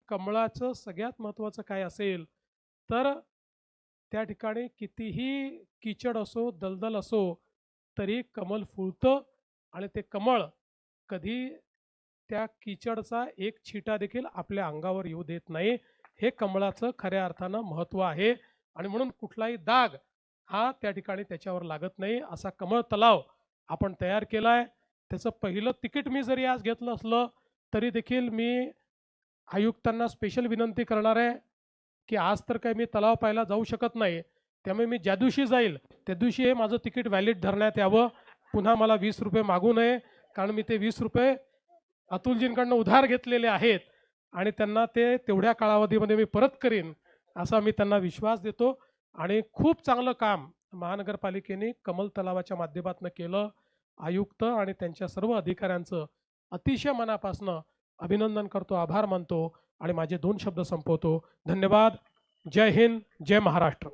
कमळाचं सगळ्यात महत्त्वाचं काय असेल तर त्या ठिकाणी कितीही कीचड असो, दलदल असो, तरी कमल फुलतं आणि ते कमळ कधी त्या कीचडचा एक छिटा देखील आपल्या अंगावर येऊ देत नाही. हे कमळाचं खऱ्या अर्थानं महत्त्व आहे आणि म्हणून कुठलाही डाग हा त्या ठिकाणी त्याच्यावर लागत नाही. असा कमळ तलाव आपण तयार केलाय. त्याचं पहिलं तिकीट मी जरी आज घेतलं असलं तरी देखील मी आयुक्तांना स्पेशल विनंती करणार आहे की आज तर काही मी तलाव पाहायला जाऊ शकत नाही, त्यामुळे मी ज्या दिवशी जाईल त्या दिवशी हे माझं तिकीट व्हॅलिड धरण्यात यावं. पुन्हा मला 20 रुपये मागू नये, कारण मी ते 20 रुपये अतुलजींकडनं उधार घेतलेले आहेत आणि त्यांना ते तेवढ्या कालावधीमध्ये मी परत करीन असा मी त्यांना विश्वास देतो. आणि खूप चांगलं काम महानगरपालिकेने कमल तलावाच्या माध्यमातून केलं. आयुक्त आणि त्यांच्या सर्व अधिकाऱ्यांचं अतिशय मनापासून अभिनंदन करतो, आभार मानतो आणि माझे 2 शब्द संपवतो. धन्यवाद. जय हिंद, जय महाराष्ट्र.